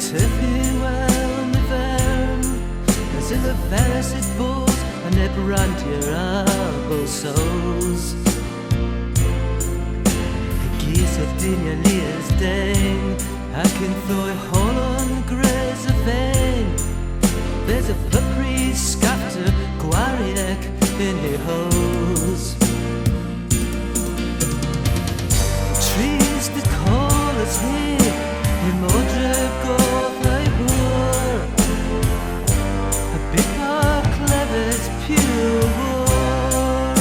Tiffy well me vern, as in the verset boat, and it brand your elbow soles. The geese of Dinia Leah's Dane, I can throw a hole on graze of vein. There's a pupri scafter, Gwariek in the hose. Trees that call us here, in Modric of thy war. A big park clever's pure war.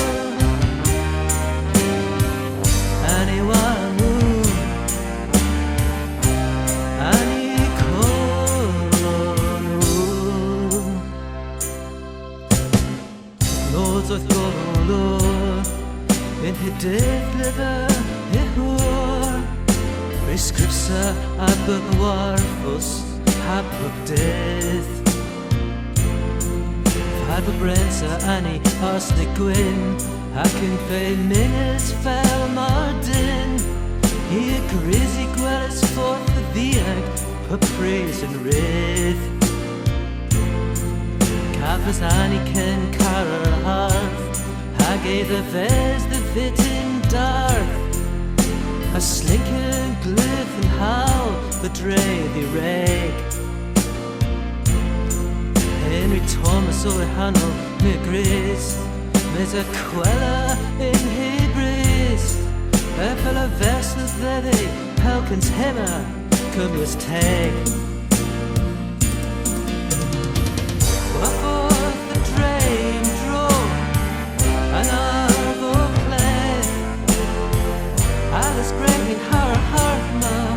Anyone who, any corner. Lords of Lord, in his death liver, Scripture abot warfus habot death. Farbe brensa Anni Arsne Gwyn, Hacken fe minutes fel Mardin. Here grizzy gwellis forth the viag, Papris and Rith. Cafas Anni ken carer hearth, Hage the vez the fit in darth. A slinking glyph and howl the dray the rag. Henry Thomas O'Hannell me gris, mes a quella in Hebrews. A fella vessel vedi, Pelkins hemmer, cumulus tag. Forth the drain draw, an arvo play. Alice Gregg in her heart now.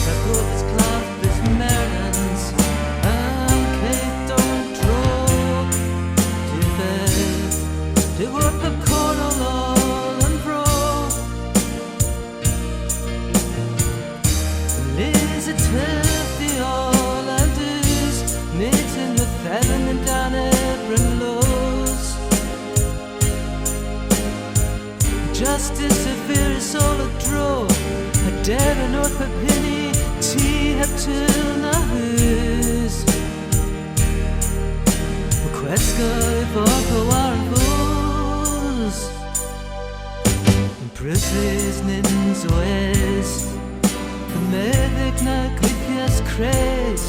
The book is cloth is merrens, and Kate don't draw. They work the corner all and bro. Liz it took the all and is knitting the feather and down every lows. Justice if there is all a draw, a dare north a penny, tea have till na who's. Queska if all are fools. And prisoners nins oes, the medic na quipias craze.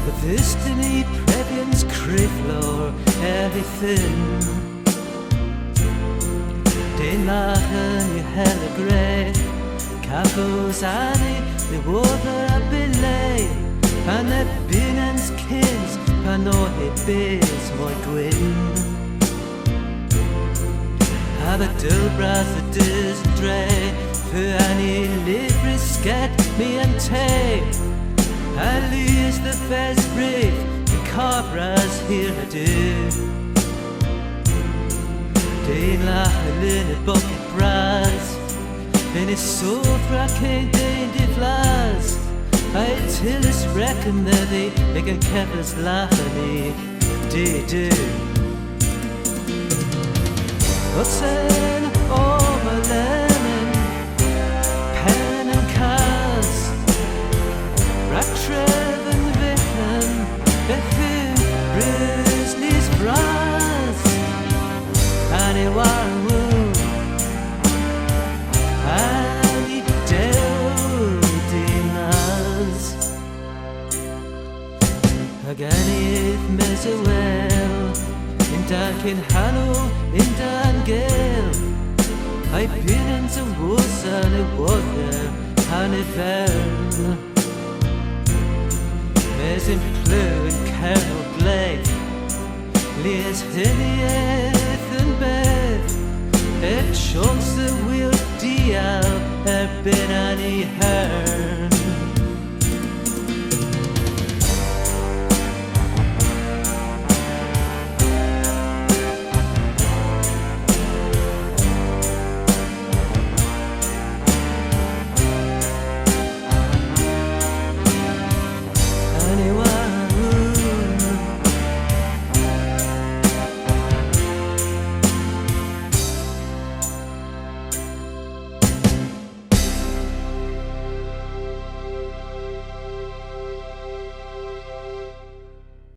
But this dini previans criflor everything. Den lachen you hella grey, Capos Anni, the water a belay, and the binans kins, and all it bears my gwyn. Have a dull brass that does dray, for Anni livery scat me and tay. I lose the first brief, the cabras here I do. Den lachen in a bucket brass, then it's so fracking the flies. I till it's reckon that they can keep us laughing, do. What's in all my learning, pen and cars, Racktreb and Vicken, Bethin, Grizzly's brass. Anyone who Anni Deldinas Again if Mesa well in Duncan Hanno in Dungale I've been into woods and it was there and it fell Mes in Plue and Kernewek Blake Lies Hillieth and Beth It chunks the wheel